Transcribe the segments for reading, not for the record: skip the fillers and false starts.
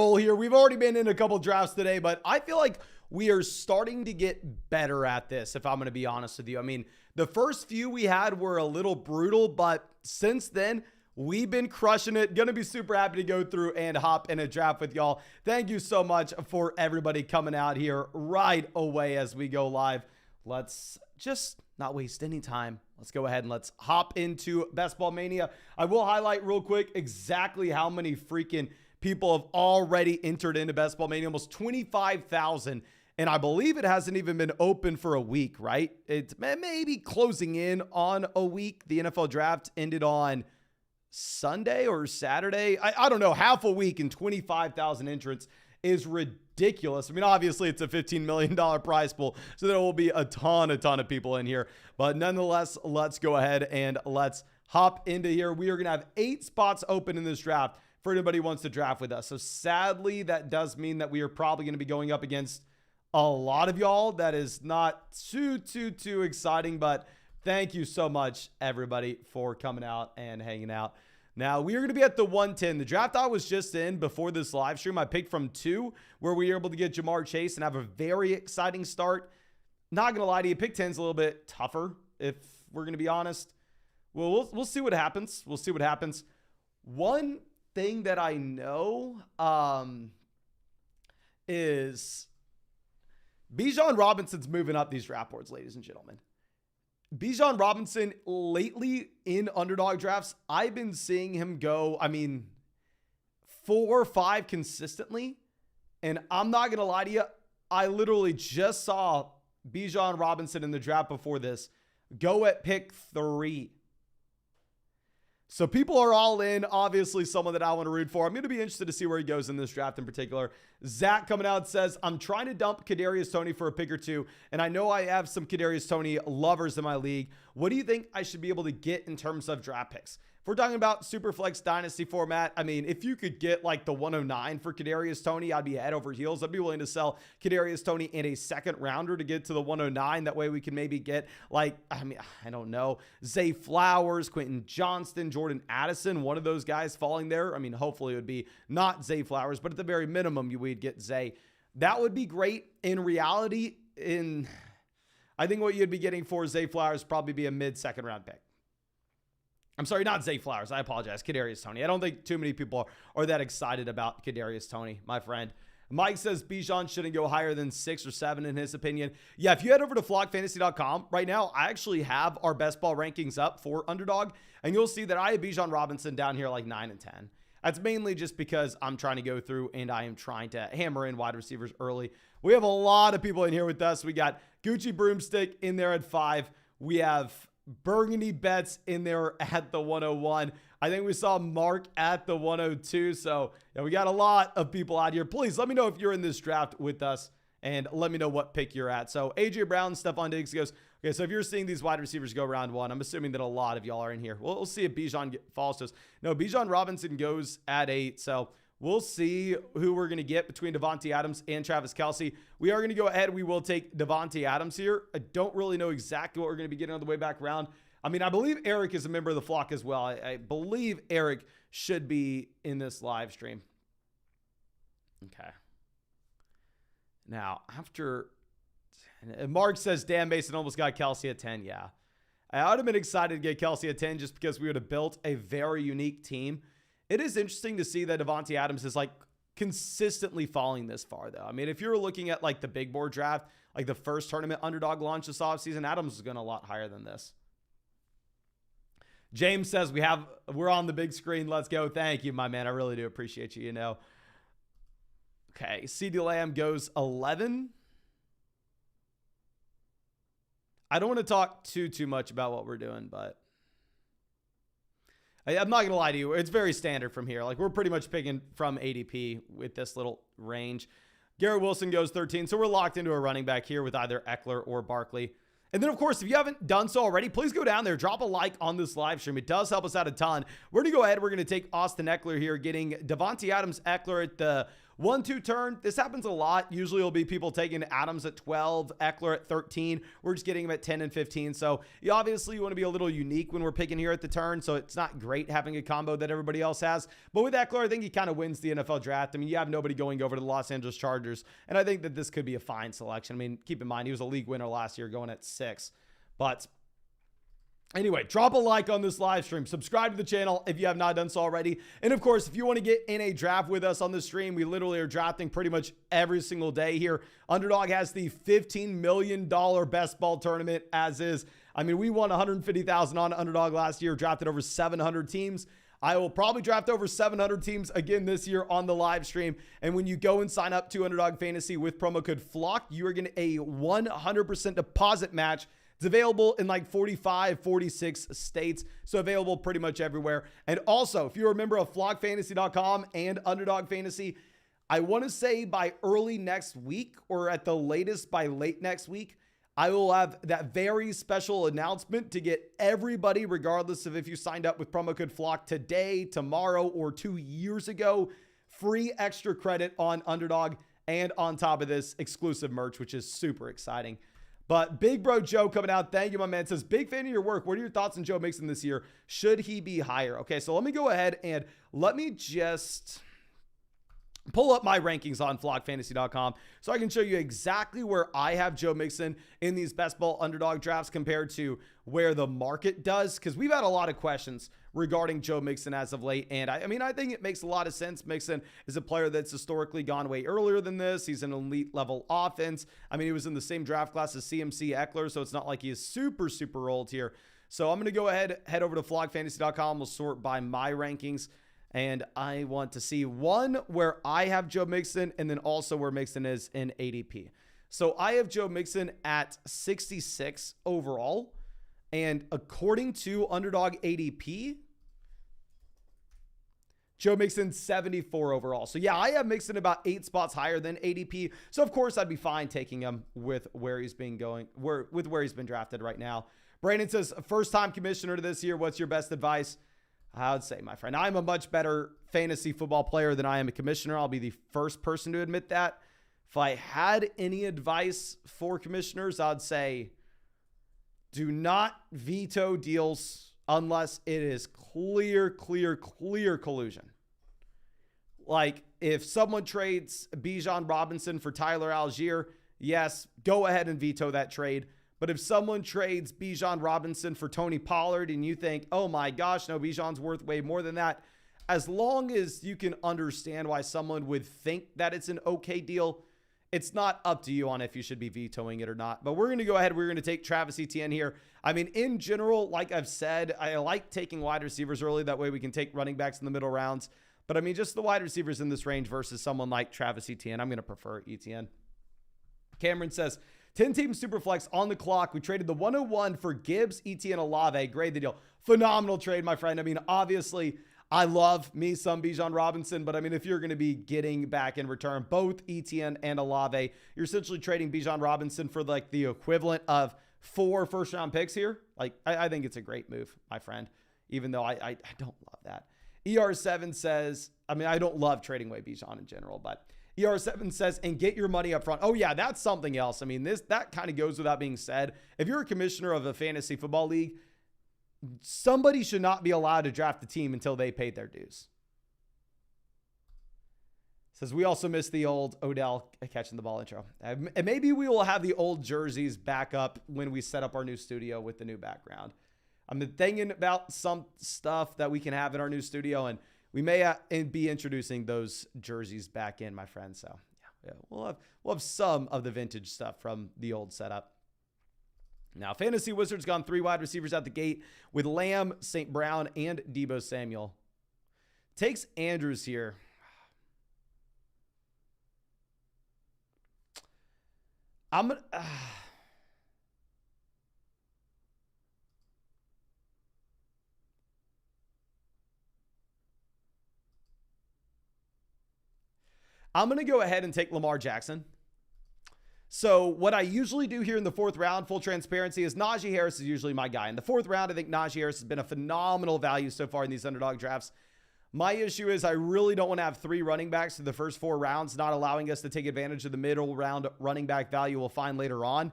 Here. We've already been in a couple drafts today, but I feel like we are starting to get better at this, if I'm going to be honest with you. I mean, the first few we had were a little brutal, but since then, we've been crushing it. Going to be super happy to go through and hop in a draft with y'all. Thank you so much for everybody coming out here right away as we go live. Let's just not waste any time. Let's go ahead and let's hop into Best Ball Mania. I will highlight real quick exactly how many freaking people have already entered into Best Ball Mania. Almost 25,000. And I believe it hasn't even been open for a week, right? It's maybe closing in on a week. The NFL draft ended on Sunday or Saturday. I don't know. Half a week and 25,000 entrants is ridiculous. I mean, obviously it's a $15 million prize pool, so there will be a ton of people in here. But nonetheless, let's go ahead and let's hop into here. We are going to have 8 spots open in this draft for anybody who wants to draft with us. So sadly, that does mean that we are probably going to be going up against a lot of y'all. That is not too exciting, but thank you so much, everybody, for coming out and hanging out. Now, we are going to be at the 110. The draft I was just in before this live stream, I picked from 2, where we were able to get Jamar Chase and have a very exciting start. Not going to lie to you, pick 10 is a little bit tougher, if we're going to be honest. Well, we'll see what happens. We'll see what happens. One thing that I know is Bijan Robinson's moving up these draft boards, ladies and gentlemen. Bijan Robinson lately in underdog drafts, I've been seeing him go, 4 or 5 consistently. And I'm not going to lie to you, I literally just saw Bijan Robinson in the draft before this go at pick 3. So people are all in. Obviously, someone that I want to root for. I'm going to be interested to see where he goes in this draft in particular. Zach coming out says, I'm trying to dump Kadarius Toney for a pick or 2, and I know I have some Kadarius Toney lovers in my league. What do you think I should be able to get in terms of draft picks? If we're talking about Superflex Dynasty format, I mean, if you could get like the 109 for Kadarius Toney, I'd be head over heels. I'd be willing to sell Kadarius Toney in a second rounder to get to the 109. That way we can maybe get I don't know, Zay Flowers, Quentin Johnston, Jordan Addison, one of those guys falling there. I mean, hopefully it would be not Zay Flowers, but at the very minimum, we'd get Zay. That would be great. In reality, I think what you'd be getting for Zay Flowers probably be a mid-second round pick. I'm sorry, not Zay Flowers. I apologize. Kadarius Toney. I don't think too many people are that excited about Kadarius Toney, my friend. Mike says Bijan shouldn't go higher than 6 or 7 in his opinion. Yeah, if you head over to flockfantasy.com right now, I actually have our best ball rankings up for Underdog, and you'll see that I have Bijan Robinson down here like 9 and 10. That's mainly just because I'm trying to go through and I am trying to hammer in wide receivers early. We have a lot of people in here with us. We got Gucci Broomstick in there at 5. We have Burgundy Bets in there at the 101. I think we saw Mark at the 102. So yeah, we got a lot of people out here. Please let me know if you're in this draft with us and let me know what pick you're at. So AJ Brown, Stephon Diggs goes, okay, so if you're seeing these wide receivers go round 1, I'm assuming that a lot of y'all are in here. We'll see if Bijan falls to us. No, Bijan Robinson goes at 8. So we'll see who we're going to get between Devontae Adams and Travis Kelce. We are going to go ahead. We will take Devontae Adams here. I don't really know exactly what we're going to be getting on the way back around. I mean, I believe Eric is a member of the flock as well. I believe Eric should be in this live stream. Okay. Now, after Mark says, damn, Mason almost got Kelce at 10. Yeah. I would have been excited to get Kelce at 10 just because we would have built a very unique team. It is interesting to see that Devontae Adams is like consistently falling this far, though. I mean, if you're looking at like the big board draft, like the first tournament Underdog launch this offseason, Adams is going a lot higher than this. James says we're on the big screen. Let's go. Thank you, my man. I really do appreciate you, Okay, CeeDee Lamb goes 11. I don't want to talk too much about what we're doing, but I'm not going to lie to you. It's very standard from here. Like, we're pretty much picking from ADP with this little range. Garrett Wilson goes 13. So we're locked into a running back here with either Eckler or Barkley. And then, of course, if you haven't done so already, please go down there, drop a like on this live stream. It does help us out a ton. We're going to go ahead. We're going to take Austin Eckler here, getting Devontae Adams, Eckler at the 1-2 turn, this happens a lot. Usually it'll be people taking Adams at 12, Eckler at 13. We're just getting him at 10 and 15. So you obviously want to be a little unique when we're picking here at the turn. So it's not great having a combo that everybody else has. But with Eckler, I think he kind of wins the NFL draft. I mean, you have nobody going over to the Los Angeles Chargers. And I think that this could be a fine selection. I mean, keep in mind, he was a league winner last year going at 6. But anyway, drop a like on this live stream. Subscribe to the channel if you have not done so already. And of course, if you want to get in a draft with us on the stream, we literally are drafting pretty much every single day here. Underdog has the $15 million best ball tournament as is. I mean, we won $150,000 on Underdog last year, drafted over 700 teams. I will probably draft over 700 teams again this year on the live stream. And when you go and sign up to Underdog Fantasy with promo code FLOCK, you are getting a 100% deposit match. It's available in like 45, 46 states. So available pretty much everywhere. And also, if you're a member of flockfantasy.com and Underdog Fantasy, I want to say by early next week or at the latest by late next week, I will have that very special announcement to get everybody, regardless of if you signed up with promo code FLOCK today, tomorrow, or 2 years ago, free extra credit on Underdog. And on top of this, exclusive merch, which is super exciting. But Big Bro Joe coming out. Thank you, my man. Says, big fan of your work. What are your thoughts on Joe Mixon this year? Should he be higher? Okay, so let me go ahead and let me just pull up my rankings on flockfantasy.com so I can show you exactly where I have Joe Mixon in these best ball underdog drafts compared to where the market does. Because we've had a lot of questions regarding Joe Mixon as of late. And I mean, I think it makes a lot of sense. Mixon is a player that's historically gone way earlier than this. He's an elite level offense. I mean, he was in the same draft class as CMC Eckler, so it's not like he is super, super old here. So I'm going to go ahead, head over to flockfantasy.com. We'll sort by my rankings. And I want to see one where I have Joe Mixon and then also where Mixon is in ADP. So I have Joe Mixon at 66 overall. And according to Underdog ADP, Joe Mixon 74 overall. So yeah, I have Mixon about 8 spots higher than ADP. So of course I'd be fine taking him with where he's been going, with where he's been drafted right now. Brandon says, first time commissioner to this year. What's your best advice? I would say, my friend, I'm a much better fantasy football player than I am a commissioner. I'll be the first person to admit that. If I had any advice for commissioners, I'd say do not veto deals unless it is clear collusion. Like if someone trades Bijan Robinson for Tyler Algier, yes, go ahead and veto that trade. But if someone trades Bijan Robinson for Tony Pollard and you think, oh my gosh, no, Bijan's worth way more than that, as long as you can understand why someone would think that it's an okay deal, it's not up to you on if you should be vetoing it or not. But we're going to go ahead. We're going to take Travis Etienne here. I mean, in general, like I've said, I like taking wide receivers early. That way we can take running backs in the middle rounds. But I mean, just the wide receivers in this range versus someone like Travis Etienne, I'm going to prefer Etienne. Cameron says, 10-team Superflex on the clock. We traded the 101 for Gibbs, Etienne, Olave. Grade the deal. Phenomenal trade, my friend. I mean, obviously, I love me some Bijan Robinson, but I mean, if you're going to be getting back in return both Etienne and Olave, you're essentially trading Bijan Robinson for like the equivalent of 4 first-round picks here. Like, I think it's a great move, my friend, even though I don't love that. ER7 says, I mean, I don't love trading away Bijan in general, but ER7 says, and get your money up front. Oh yeah, that's something else. I mean, that kind of goes without being said. If you're a commissioner of a fantasy football league, somebody should not be allowed to draft the team until they paid their dues. Says, we also missed the old Odell catching the ball intro. And maybe we will have the old jerseys back up when we set up our new studio with the new background. I'm thinking about some stuff that we can have in our new studio, and we may be introducing those jerseys back in, my friend. So yeah, we'll have some of the vintage stuff from the old setup. Now, Fantasy Wizards gone 3 wide receivers out the gate with Lamb, St. Brown, and Deebo Samuel. Takes Andrews here. I'm going to... I'm going to go ahead and take Lamar Jackson. So what I usually do here in the 4th round, full transparency, is Najee Harris is usually my guy. In the 4th round, I think Najee Harris has been a phenomenal value so far in these underdog drafts. My issue is I really don't want to have 3 running backs in the first 4 rounds, not allowing us to take advantage of the middle round running back value we'll find later on.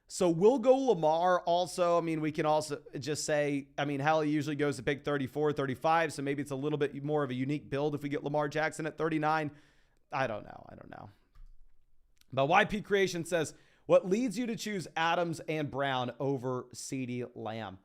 So we'll go Lamar also. I mean, we can also just say, I mean, hell, he usually goes to pick 34, 35. So maybe it's a little bit more of a unique build if we get Lamar Jackson at 39. I don't know. But YP Creation says, what leads you to choose Adams and Brown over CeeDee Lamb?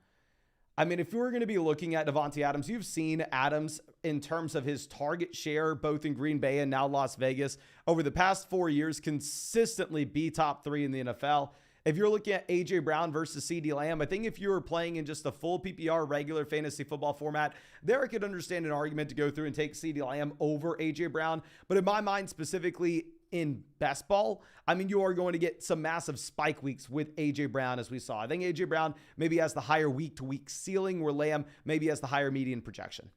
I mean, if we're going to be looking at Davante Adams, you've seen Adams in terms of his target share, both in Green Bay and now Las Vegas, over the past 4 years, consistently be top 3 in the NFL. If you're looking at A.J. Brown versus CeeDee Lamb, I think if you were playing in just a full PPR regular fantasy football format, there I could understand an argument to go through and take CeeDee Lamb over A.J. Brown. But in my mind, specifically in best ball, I mean, you are going to get some massive spike weeks with A.J. Brown, as we saw. I think A.J. Brown maybe has the higher week-to-week ceiling, where Lamb maybe has the higher median projection.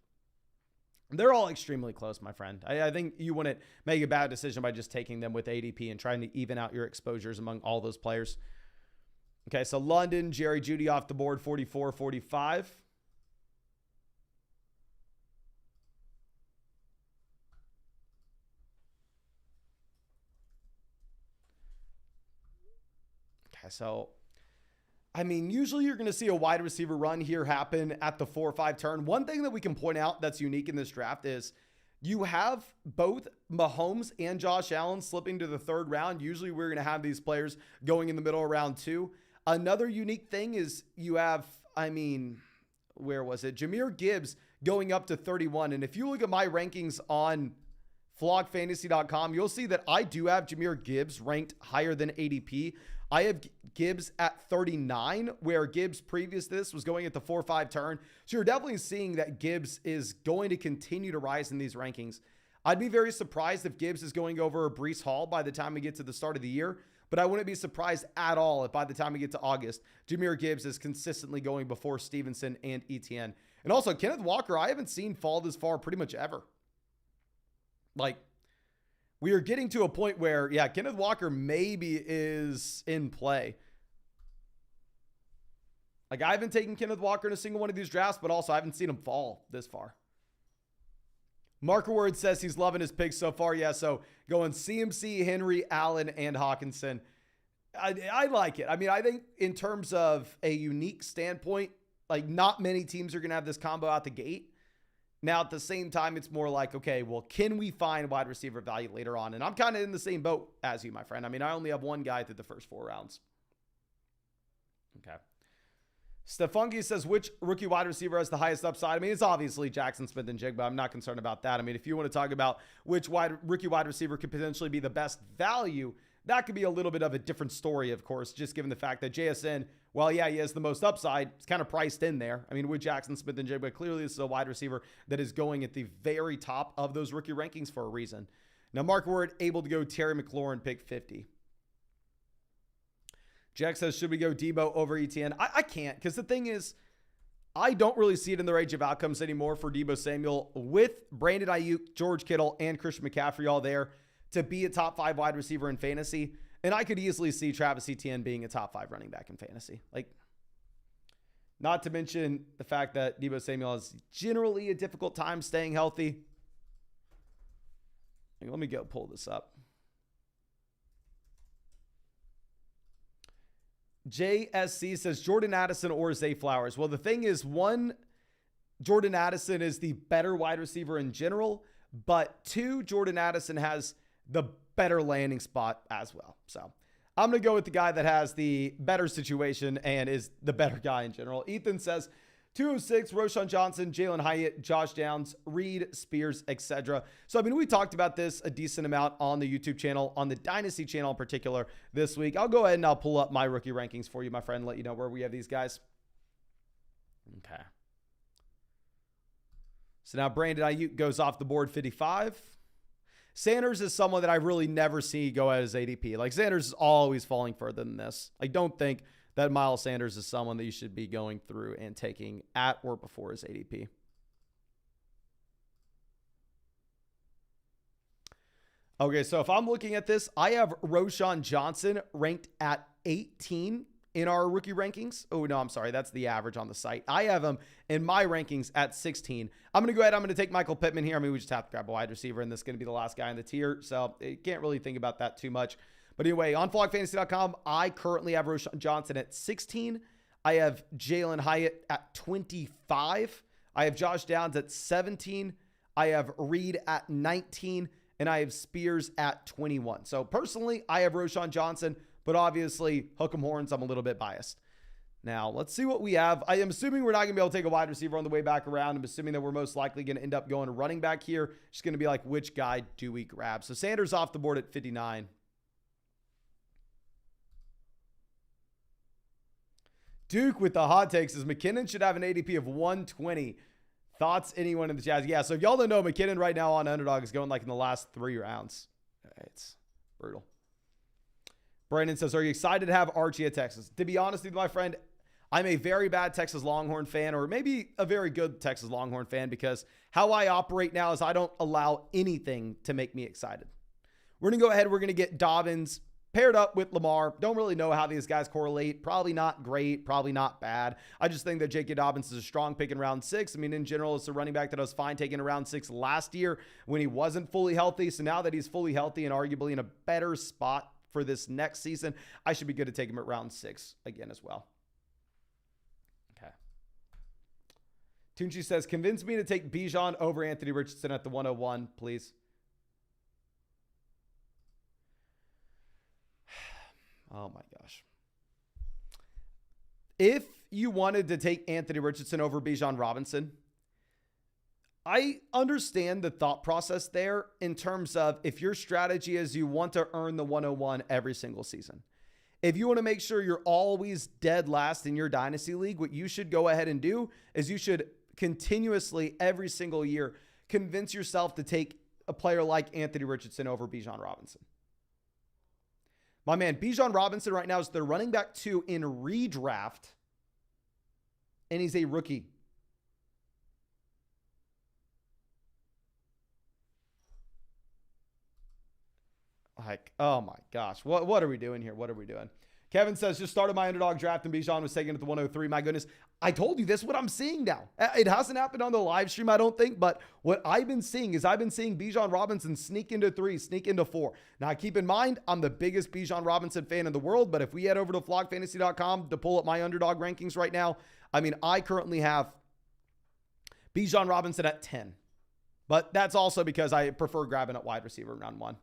They're all extremely close, my friend. I think you wouldn't make a bad decision by just taking them with ADP and trying to even out your exposures among all those players. Okay, so London, Jerry Jeudy off the board, 44, 45. Okay, so, I mean, usually you're going to see a wide receiver run here happen at the 4 or 5 turn. One thing that we can point out that's unique in this draft is you have both Mahomes and Josh Allen slipping to the 3rd round. Usually we're going to have these players going in the middle of round 2. Another unique thing is you have, I mean, where was it? Jahmyr Gibbs going up to 31. And if you look at my rankings on flockfantasy.com, you'll see that I do have Jahmyr Gibbs ranked higher than ADP. I have Gibbs at 39, where Gibbs previous to this was going at the 4 or 5 turn. So you're definitely seeing that Gibbs is going to continue to rise in these rankings. I'd be very surprised if Gibbs is going over Breece Hall by the time we get to the start of the year. But I wouldn't be surprised at all if by the time we get to August, Jahmyr Gibbs is consistently going before Stevenson and Etienne. And also, Kenneth Walker, I haven't seen fall this far pretty much ever. Like, we are getting to a point where, yeah, Kenneth Walker maybe is in play. Like, I haven't taken Kenneth Walker in a single one of these drafts, but also I haven't seen him fall this far. Marker Word says he's loving his picks so far. Yeah, so going CMC, Henry, Allen, and Hawkinson. I like it. I mean, I think in terms of a unique standpoint, like not many teams are going to have this combo out the gate. Now, at the same time, it's more like, okay, well, can we find wide receiver value later on? And I'm kind of in the same boat as you, my friend. I mean, I only have one guy through the first 4 rounds. Okay. Stefanki says, which rookie wide receiver has the highest upside? I mean, it's obviously Jackson Smith-Njigba. I'm not concerned about that. I mean, if you want to talk about which rookie wide receiver could potentially be the best value, that could be a little bit of a different story, of course, just given the fact that JSN, well, yeah, he has the most upside. It's kind of priced in there. I mean, with Jackson Smith-Njigba, clearly this is a wide receiver that is going at the very top of those rookie rankings for a reason. Now, Mark Ward able to go Terry McLaurin, pick 50. Jack says, should we go Debo over Etienne? I can't, because the thing is, I don't really see it in the range of outcomes anymore for Debo Samuel with Brandon Ayuk, George Kittle, and Christian McCaffrey all there to be a top 5 wide receiver in fantasy. And I could easily see Travis Etienne being a top 5 running back in fantasy. Like, not to mention the fact that Debo Samuel has generally a difficult time staying healthy. Let me go pull this up. JSC says Jordan Addison or Zay Flowers. Well, the thing is, one, Jordan Addison is the better wide receiver in general, but 2, Jordan Addison has the better landing spot as well. So I'm going to go with the guy that has the better situation and is the better guy in general. Ethan says 206, Roschon Johnson, Jalen Hyatt, Josh Downs, Reed, Spears, etc. So, I mean, we talked about this a decent amount on the YouTube channel, on the Dynasty channel in particular this week. I'll go ahead and I'll pull up my rookie rankings for you, my friend, let you know where we have these guys. Okay. So now Brandon Ayuk goes off the board, 55. Sanders is someone that I really never see go as ADP. Like, Sanders is always falling further than this. I don't think that Miles Sanders is someone that you should be going through and taking at or before his ADP. Okay, so if I'm looking at this, I have Roschon Johnson ranked at 18 in our rookie rankings. Oh, no, I'm sorry. That's the average on the site. I have him in my rankings at 16. I'm going to go ahead. I'm going to take Michael Pittman here. I mean, we just have to grab a wide receiver, and this is going to be the last guy in the tier. So you can't really think about that too much. But anyway, on flogfantasy.com, I currently have Roschon Johnson at 16. I have Jalen Hyatt at 25. I have Josh Downs at 17. I have Reed at 19. And I have Spears at 21. So personally, I have Roschon Johnson, but obviously, hook 'em horns, I'm a little bit biased. Now, let's see what we have. I am assuming we're not going to be able to take a wide receiver on the way back around. I'm assuming that we're most likely going to end up going to running back here. Just going to be like, which guy do we grab? So Sanders off the board at 59. Duke with the hot takes says McKinnon should have an ADP of 120. Thoughts, anyone in the chat? Yeah, so if y'all don't know, McKinnon right now on Underdog is going like in the last 3 rounds. It's brutal. Brandon says, are you excited to have Archie at Texas? To be honest with you, my friend, I'm a very bad Texas Longhorn fan, or maybe a very good Texas Longhorn fan, because how I operate now is I don't allow anything to make me excited. We're going to go ahead. We're going to get Dobbins paired up with Lamar. Don't really know how these guys correlate. Probably not great. Probably not bad. I just think that J.K. Dobbins is a strong pick in round 6. I mean, in general, it's a running back that I was fine taking in round 6 last year when he wasn't fully healthy. So now that he's fully healthy and arguably in a better spot for this next season, I should be good to take him at round 6 again as well. Okay. Tunchi says, convince me to take Bijan over Anthony Richardson at the 101, please. Oh my gosh. If you wanted to take Anthony Richardson over Bijan Robinson, I understand the thought process there in terms of if your strategy is you want to earn the 101 every single season. If you want to make sure you're always dead last in your dynasty league, what you should go ahead and do is you should continuously every single year convince yourself to take a player like Anthony Richardson over Bijan Robinson. My man, Bijan Robinson right now is the running back 2 in redraft, and he's a rookie. Like, oh my gosh. What are we doing here? What are we doing? Kevin says, just started my Underdog draft and Bijan was taken at the 103. My goodness. I told you this is what I'm seeing now. It hasn't happened on the live stream, I don't think, but what I've been seeing is I've been seeing Bijan Robinson sneak into 3, sneak into 4. Now, keep in mind, I'm the biggest Bijan Robinson fan in the world, but if we head over to flogfantasy.com to pull up my Underdog rankings right now, I mean, I currently have Bijan Robinson at 10, but that's also because I prefer grabbing at wide receiver in round 1.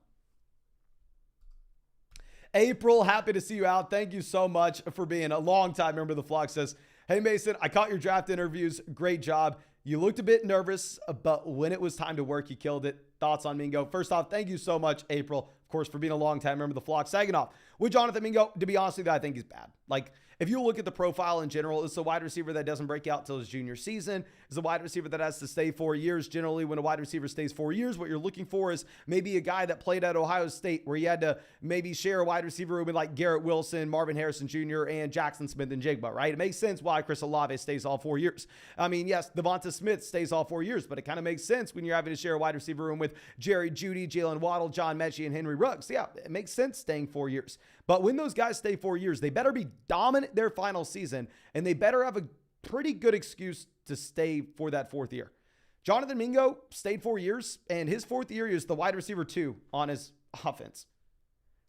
April, happy to see you out. Thank you so much for being a long-time member of the flock. Says, hey, Mason, I caught your draft interviews. Great job. You looked a bit nervous, but when it was time to work, you killed it. Thoughts on Mingo? First off, thank you so much, April, of course, for being a long-time member of the flock. Second off, with Jonathan Mingo, to be honest with you, I think he's bad. Like, if you look at the profile in general, it's a wide receiver that doesn't break out till his junior season. It's a wide receiver that has to stay 4 years. Generally, when a wide receiver stays 4 years, what you're looking for is maybe a guy that played at Ohio State where you had to maybe share a wide receiver room with like Garrett Wilson, Marvin Harrison Jr., and Jackson Smith and Jigba, right? It makes sense why Chris Olave stays all 4 years. I mean, yes, Devonta Smith stays all 4 years, but it kind of makes sense when you're having to share a wide receiver room with Jerry Jeudy, Jalen Waddle, John Mechie, and Henry Ruggs. Yeah, it makes sense staying 4 years. But when those guys stay 4 years, they better be dominant their final season, and they better have a pretty good excuse to stay for that 4th year. Jonathan Mingo stayed 4 years, and his 4th year is the wide receiver 2 on his offense.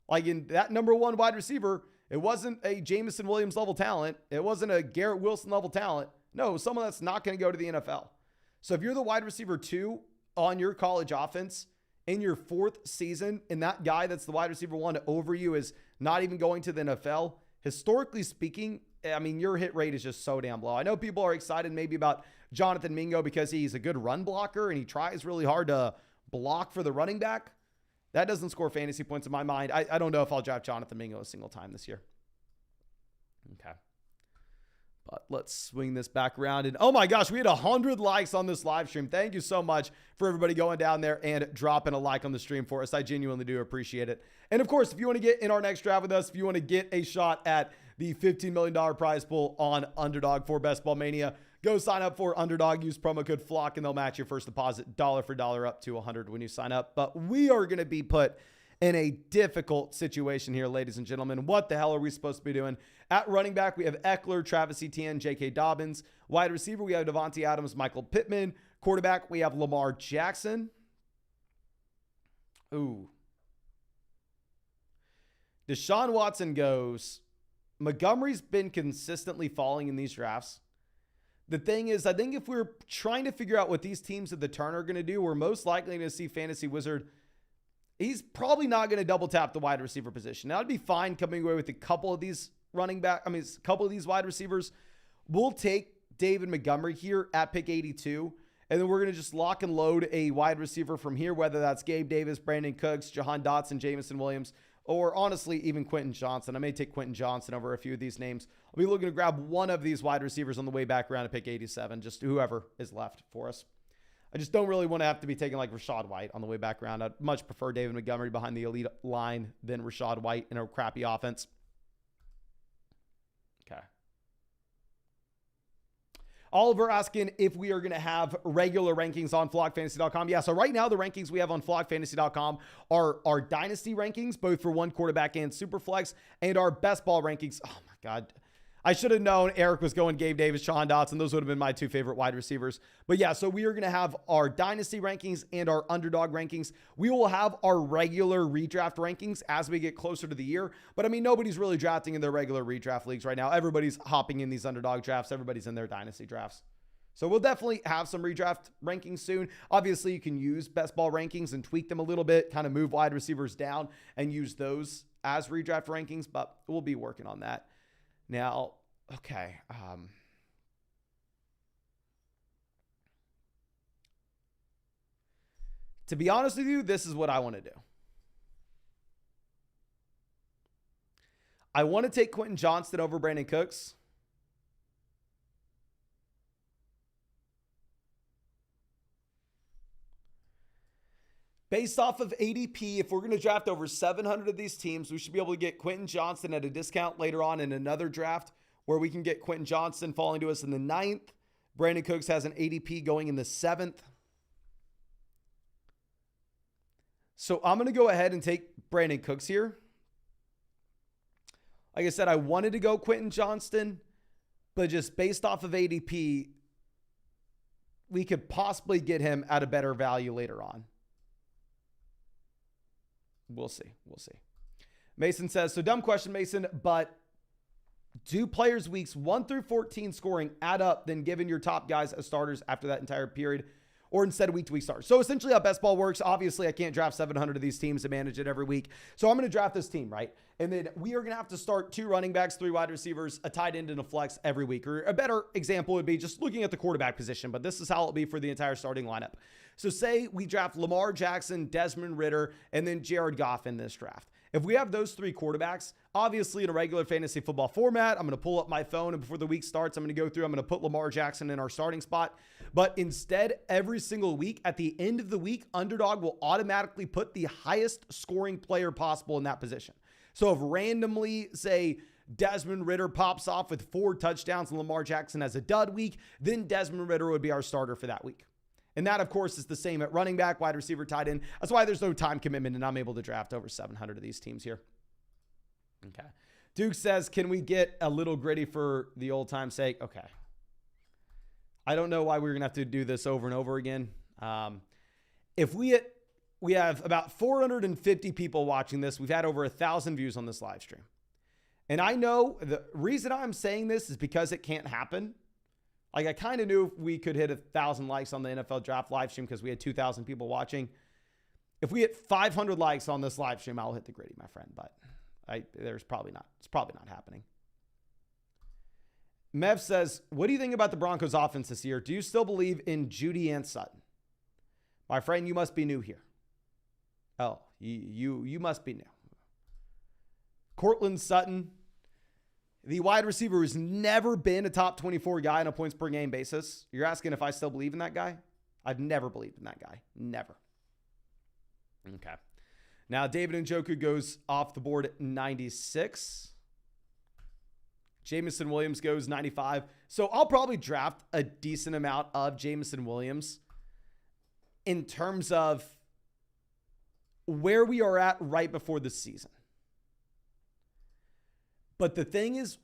Like in that number 1 wide receiver, it wasn't a Jameson Williams level talent. It wasn't a Garrett Wilson level talent. No, someone that's not going to go to the NFL. So if you're the wide receiver 2 on your college offense in your 4th season, and that guy that's the wide receiver 1 over you is not even going to the NFL, historically speaking, I mean, your hit rate is just so damn low. I know people are excited maybe about Jonathan Mingo because he's a good run blocker and he tries really hard to block for the running back. That doesn't score fantasy points in my mind. I don't know if I'll draft Jonathan Mingo a single time this year. Okay. But let's swing this back around. And oh my gosh, we had 100 likes on this live stream. Thank you so much for everybody going down there and dropping a like on the stream for us. I genuinely do appreciate it. And of course, if you want to get in our next draft with us, if you want to get a shot at the $15 million prize pool on Underdog for Best Ball Mania, go sign up for Underdog. Use promo code FLOCK and they'll match your first deposit dollar for dollar up to $100 when you sign up. But we are going to be put in a difficult situation here, ladies and gentlemen. What the hell are we supposed to be doing? At running back, we have Eckler, Travis Etienne, J.K. Dobbins. Wide receiver, we have Devontae Adams, Michael Pittman. Quarterback, we have Lamar Jackson. Ooh. Deshaun Watson goes. Montgomery's been consistently falling in these drafts. The thing is, I think if we're trying to figure out what these teams at the turn are going to do, we're most likely going to see Fantasy Wizard. He's probably not going to double tap the wide receiver position. Now, I'd be fine coming away with a couple of these a couple of these wide receivers. We'll take David Montgomery here at pick 82. And then we're going to just lock and load a wide receiver from here, whether that's Gabe Davis, Brandon Cooks, Jahan Dotson, Jamison Williams, or honestly, even Quentin Johnson. I may take Quentin Johnson over a few of these names. I'll be looking to grab one of these wide receivers on the way back around to pick 87, just whoever is left for us. I just don't really want to have to be taking like Rachaad White on the way back around. I'd much prefer David Montgomery behind the elite line than Rachaad White in a crappy offense. Okay. Oliver asking if we are going to have regular rankings on flockfantasy.com. Yeah, so right now the rankings we have on flockfantasy.com are our dynasty rankings, both for one quarterback and superflex, and our best ball rankings. Oh my God. I should have known Eric was going Gabe Davis, Jahan Dotson. Those would have been my two favorite wide receivers. But yeah, so we are going to have our dynasty rankings and our underdog rankings. We will have our regular redraft rankings as we get closer to the year. But I mean, nobody's really drafting in their regular redraft leagues right now. Everybody's hopping in these underdog drafts. Everybody's in their dynasty drafts. So we'll definitely have some redraft rankings soon. Obviously, you can use best ball rankings and tweak them a little bit, kind of move wide receivers down and use those as redraft rankings, but we'll be working on that. Now, okay. To be honest with you, this is what I want to do. I want to take Quentin Johnston over Brandon Cooks. Based off of ADP, if we're going to draft over 700 of these teams, we should be able to get Quentin Johnston at a discount later on in another draft where we can get Quentin Johnston falling to us in the 9th. Brandon Cooks has an ADP going in the 7th. So I'm going to go ahead and take Brandon Cooks here. Like I said, I wanted to go Quentin Johnston, but just based off of ADP, we could possibly get him at a better value later on. We'll see. We'll see. Mason says, so dumb question, Mason, but do players weeks 1 through 14 scoring add up then given your top guys as starters after that entire period, or instead week to week starters? So essentially how best ball works, obviously I can't draft 700 of these teams to manage it every week. So I'm going to draft this team, right? And then we are going to have to start 2 running backs, 3 wide receivers, a tight end, and a flex every week. Or a better example would be just looking at the quarterback position, but this is how it'll be for the entire starting lineup. So say we draft Lamar Jackson, Desmond Ridder, and then Jared Goff in this draft. If we have those 3 quarterbacks, obviously in a regular fantasy football format, I'm going to pull up my phone, and before the week starts, I'm going to go through, I'm going to put Lamar Jackson in our starting spot. But instead, every single week, at the end of the week, Underdog will automatically put the highest scoring player possible in that position. So if randomly, say, Desmond Ridder pops off with 4 touchdowns and Lamar Jackson has a dud week, then Desmond Ridder would be our starter for that week. And that, of course, is the same at running back, wide receiver, tight end. That's why there's no time commitment, and I'm able to draft over 700 of these teams here. Okay. Duke says, can we get a little gritty for the old time's sake? Okay. I don't know why we're going to have to do this over and over again. If we have about 450 people watching this. We've had over 1,000 views on this live stream. And I know the reason I'm saying this is because it can't happen. Like, I kind of knew we could hit 1,000 likes on the NFL draft live stream because we had 2,000 people watching. If we hit 500 likes on this live stream, I'll hit the gritty, my friend. But it's probably not happening. Mev says, what do you think about the Broncos offense this year? Do you still believe in Judy and Sutton? My friend, you must be new here. Oh, you must be new. Cortland Sutton, the wide receiver who's never been a top 24 guy on a points per game basis. You're asking if I still believe in that guy? I've never believed in that guy. Never. Okay. Now, David Njoku goes off the board at 96. Jamison Williams goes 95. So I'll probably draft a decent amount of Jamison Williams in terms of where we are at right before the season. But the thing is,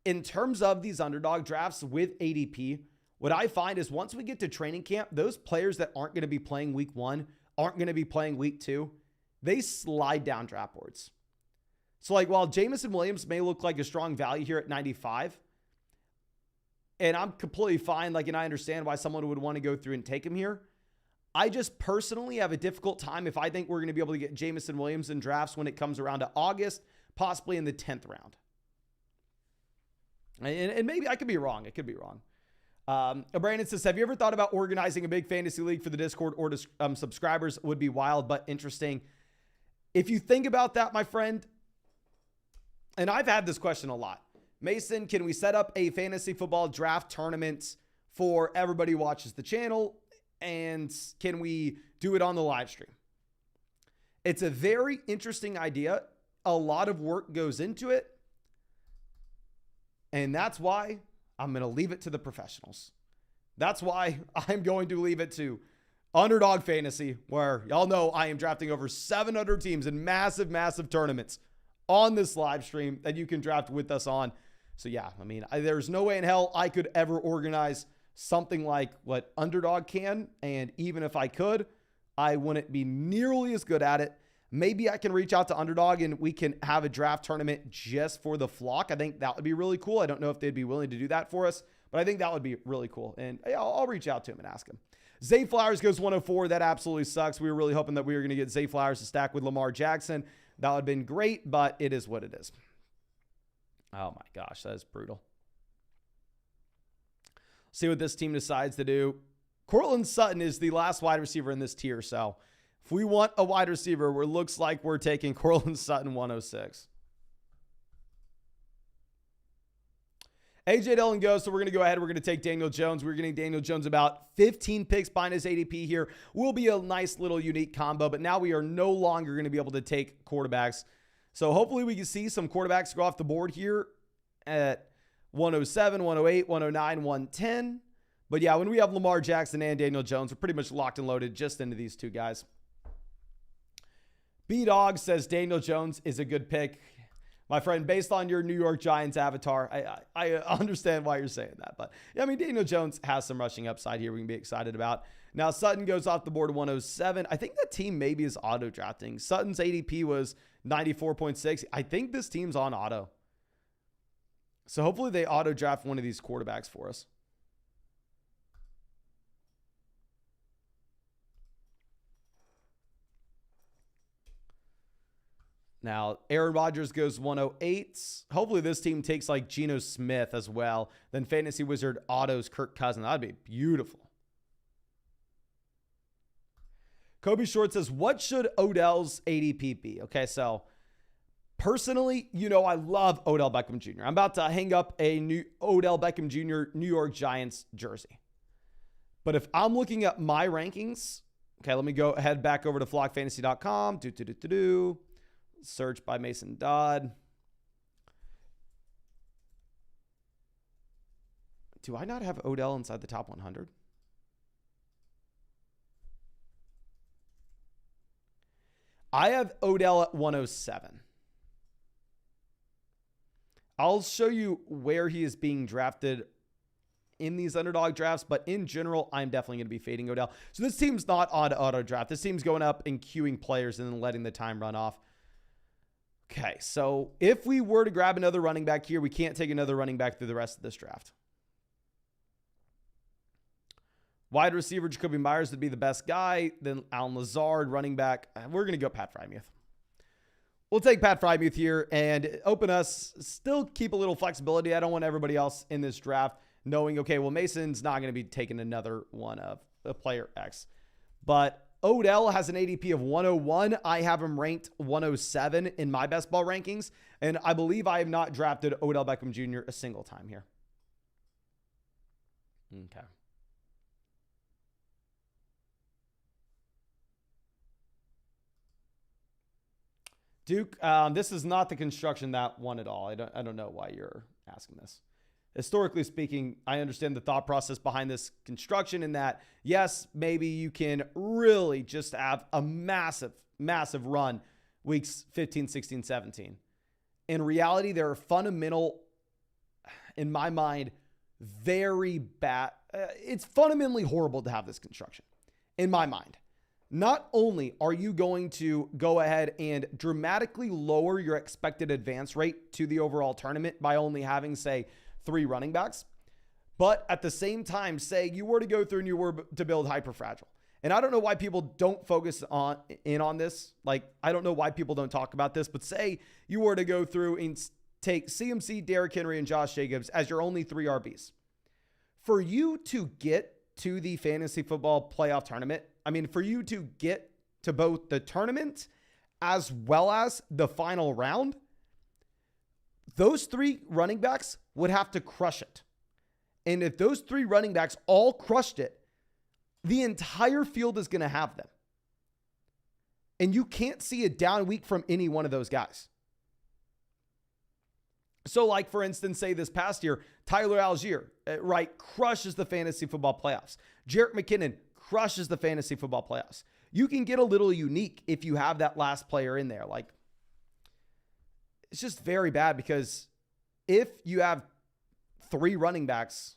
in terms of these underdog drafts with ADP, what I find is once we get to training camp, those players that aren't going to be playing week 1, aren't going to be playing week 2, they slide down draft boards. So like while Jameson Williams may look like a strong value here at 95, and I'm completely fine, and I understand why someone would want to go through and take him here, I just personally have a difficult time if I think we're going to be able to get Jameson Williams in drafts when it comes around to August, possibly in the 10th round. And maybe I could be wrong. It could be wrong. Brandon says, have you ever thought about organizing a big fantasy league for the Discord or subscribers? Would be wild, but interesting. If you think about that, my friend, and I've had this question a lot. Mason, can we set up a fantasy football draft tournament for everybody who watches the channel? And can we do it on the live stream? It's a very interesting idea. A lot of work goes into it. And that's why I'm going to leave it to the professionals. That's why I'm going to leave it to Underdog Fantasy, where y'all know I am drafting over 700 teams in massive, massive tournaments on this live stream that you can draft with us on. So yeah, I mean, there's no way in hell I could ever organize something like what Underdog can. And even if I could, I wouldn't be nearly as good at it. Maybe I can reach out to Underdog and we can have a draft tournament just for the flock. I think that would be really cool. I don't know if they'd be willing to do that for us, but I think that would be really cool. And yeah, I'll reach out to him and ask him. Zay Flowers goes 104. That absolutely sucks. We were really hoping that we were going to get Zay Flowers to stack with Lamar Jackson. That would have been great, but it is what it is. Oh my gosh, that is brutal. See what this team decides to do. Courtland Sutton is the last wide receiver in this tier, so if we want a wide receiver, it looks like we're taking Courtland Sutton 106. AJ Dillon goes, so we're going to go ahead. We're going to take Daniel Jones. We're getting Daniel Jones about 15 picks behind his ADP here. Will be a nice little unique combo, but now we are no longer going to be able to take quarterbacks. So hopefully we can see some quarterbacks go off the board here at 107, 108, 109, 110. But yeah, when we have Lamar Jackson and Daniel Jones, we're pretty much locked and loaded just into these two guys. B-Dog says Daniel Jones is a good pick. My friend, based on your New York Giants avatar, I understand why you're saying that. But, yeah, I mean, Daniel Jones has some rushing upside here we can be excited about. Now, Sutton goes off the board 107. I think that team maybe is auto-drafting. Sutton's ADP was 94.6. I think this team's on auto. So, hopefully they auto-draft one of these quarterbacks for us. Now, Aaron Rodgers goes 108. Hopefully this team takes like Geno Smith as well. Then Fantasy Wizard autos Kirk Cousins. That'd be beautiful. Kobe Short says, what should Odell's ADP be? Okay, so personally, you know I love Odell Beckham Jr. I'm about to hang up a new Odell Beckham Jr. New York Giants jersey. But if I'm looking at my rankings, okay, let me go ahead back over to flockfantasy.com. Search by Mason Dodd. Do I not have Odell inside the top 100? I have Odell at 107. I'll show you where he is being drafted in these underdog drafts, but in general, I'm definitely going to be fading Odell. So this team's not on auto draft. This team's going up and queuing players and then letting the time run off. Okay, so if we were to grab another running back here, we can't take another running back through the rest of this draft. Wide receiver, Jacoby Myers would be the best guy. Then Alan Lazard, running back. We're going to go Pat Freiermuth. We'll take Pat Freiermuth here and open us. Still keep a little flexibility. I don't want everybody else in this draft knowing, okay, well, Mason's not going to be taking another one of a player X. But Odell has an ADP of 101. I have him ranked 107 in my best ball rankings. And I believe I have not drafted Odell Beckham Jr. a single time here. Okay. Duke, this is not the construction that one at all. I don't know why you're asking this. Historically speaking, I understand the thought process behind this construction in that, yes, maybe you can really just have a massive massive run weeks 15, 16, 17. In reality, there are fundamental, in my mind, very bad. It's fundamentally horrible to have this construction, in my mind. Not only are you going to go ahead and dramatically lower your expected advance rate to the overall tournament by only having, say, 3 running backs, but at the same time, say you were to go through and you were to build hyperfragile. And I don't know why people don't focus on this. Like, I don't know why people don't talk about this, but say you were to go through and take CMC, Derrick Henry, and Josh Jacobs as your only 3 RBs. For you to get to the fantasy football playoff tournament, I mean, for you to get to both the tournament as well as the final round, those 3 running backs would have to crush it. And if those 3 running backs all crushed it, the entire field is going to have them. And you can't see a down week from any one of those guys. So like, for instance, say this past year, Tyler Algier, right, crushes the fantasy football playoffs. Jerick McKinnon crushes the fantasy football playoffs. You can get a little unique if you have that last player in there. Like, it's just very bad because if you have 3 running backs,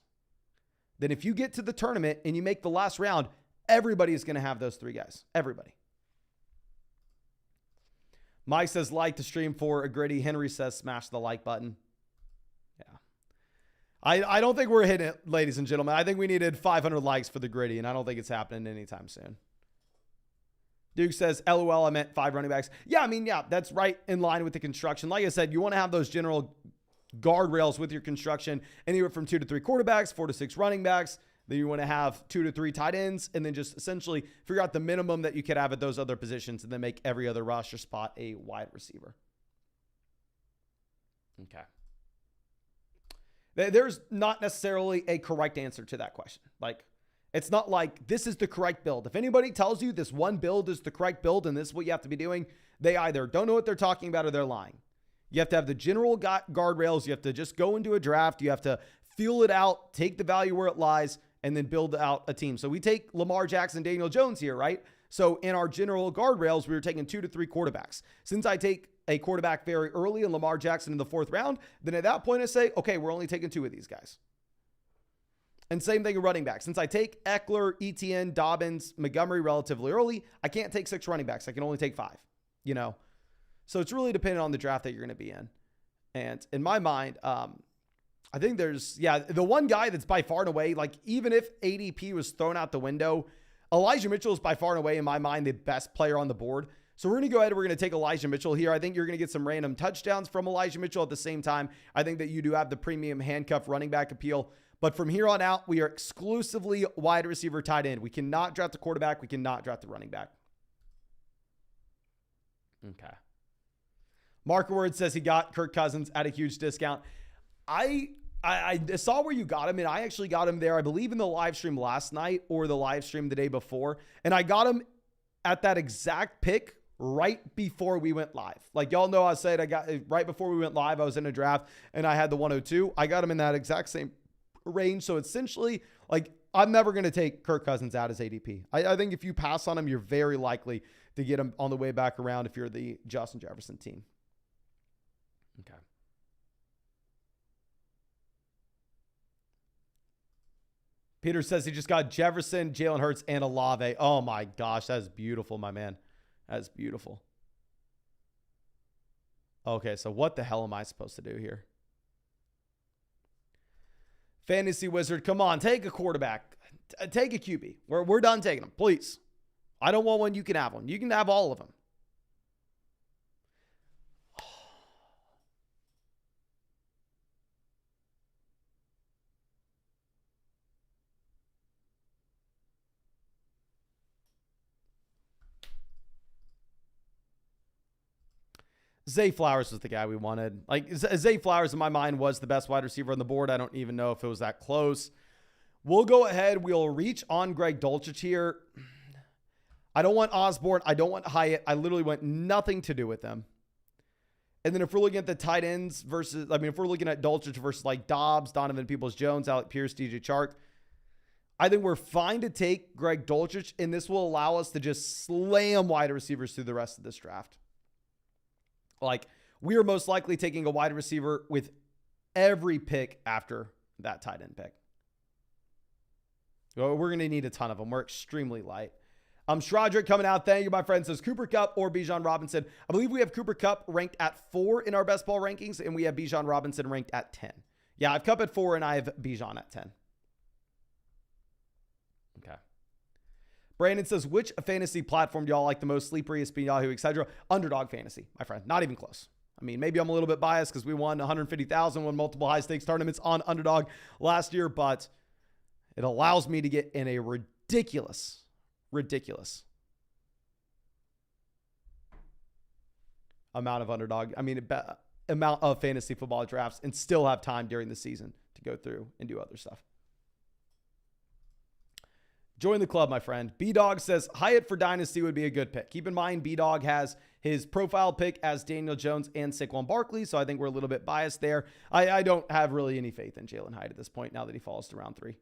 then if you get to the tournament and you make the last round, everybody is going to have those 3 guys. Everybody. Mike says, like the stream for a gritty. Henry says, smash the like button. Yeah. I don't think we're hitting it, ladies and gentlemen. I think we needed 500 likes for the gritty, and I don't think it's happening anytime soon. Duke says, LOL, I meant 5 running backs. Yeah, I mean, yeah, that's right in line with the construction. Like I said, you want to have those general guardrails with your construction, anywhere from 2 to 3 quarterbacks, 4 to 6 running backs. Then you want to have 2 to 3 tight ends, and then just essentially figure out the minimum that you could have at those other positions, and then make every other roster spot a wide receiver. Okay. There's not necessarily a correct answer to that question. Like, it's not like this is the correct build. If anybody tells you this one build is the correct build and this is what you have to be doing, they either don't know what they're talking about or they're lying. You have to have the general guardrails. You have to just go into a draft. You have to feel it out, take the value where it lies, and then build out a team. So we take Lamar Jackson, Daniel Jones here, right? So in our general guardrails, we were taking 2 to 3 quarterbacks. Since I take a quarterback very early and Lamar Jackson in the 4th round, then at that point I say, okay, we're only taking 2 of these guys. And same thing in running back. Since I take Eckler, Etienne, Dobbins, Montgomery relatively early, I can't take 6 running backs. I can only take 5, you know? So it's really dependent on the draft that you're going to be in. And in my mind, I think there's, the one guy that's by far and away, like even if ADP was thrown out the window, Elijah Mitchell is by far and away, in my mind, the best player on the board. So we're going to go ahead and we're going to take Elijah Mitchell here. I think you're going to get some random touchdowns from Elijah Mitchell. At the same time, I think that you do have the premium handcuff running back appeal. But from here on out, we are exclusively wide receiver tight end. We cannot draft the quarterback. We cannot draft the running back. Okay. Mark Word says he got Kirk Cousins at a huge discount. I saw where you got him, and I actually got him there, I believe, in the live stream last night or the live stream the day before. And I got him at that exact pick right before we went live. Like y'all know, I said I got right before we went live, I was in a draft and I had the 102. I got him in that exact same range. So essentially, like, I'm never going to take Kirk Cousins out as ADP. I think if you pass on him, you're very likely to get him on the way back around if you're the Justin Jefferson team. Okay. Peter says he just got Jefferson, Jalen Hurts, and Olave. Oh my gosh, that's beautiful, my man. That's beautiful. Okay, so what the hell am I supposed to do here? Fantasy Wizard, come on, take a quarterback. Take a QB. We're done taking them, please. I don't want one. You can have one. You can have all of them. Zay Flowers was the guy we wanted. Like, Zay Flowers, in my mind, was the best wide receiver on the board. I don't even know if it was that close. We'll go ahead. We'll reach on Greg Dulcich here. I don't want Osborne. I don't want Hyatt. I literally want nothing to do with them. And then if we're looking at the tight ends versus, I mean, if we're looking at Dulcich versus like Dobbs, Donovan Peoples-Jones, Alec Pierce, DJ Chark, I think we're fine to take Greg Dulcich, and this will allow us to just slam wide receivers through the rest of this draft. Like, we are most likely taking a wide receiver with every pick after that tight end pick. Well, we're going to need a ton of them. We're extremely light. Shrodrick coming out. Thank you, my friend. Says Cooper Kupp or Bijan Robinson. I believe we have Cooper Kupp ranked at 4 in our best ball rankings, and we have Bijan Robinson ranked at 10. Yeah, I have Kupp at 4, and I have Bijan at 10. Okay. Brandon says, which fantasy platform do y'all like the most? Sleeper, ESPN, Yahoo, etc. Underdog Fantasy, my friend. Not even close. I mean, maybe I'm a little bit biased because we won 150,000, won multiple high stakes tournaments on Underdog last year, but it allows me to get in a ridiculous amount of Underdog. I mean, amount of fantasy football drafts and still have time during the season to go through and do other stuff. Join the club, my friend. B-Dog says Hyatt for Dynasty would be a good pick. Keep in mind, B-Dog has his profile pick as Daniel Jones and Saquon Barkley, so I think we're a little bit biased there. I don't have really any faith in Jalen Hyatt at this point now that he falls to round 3.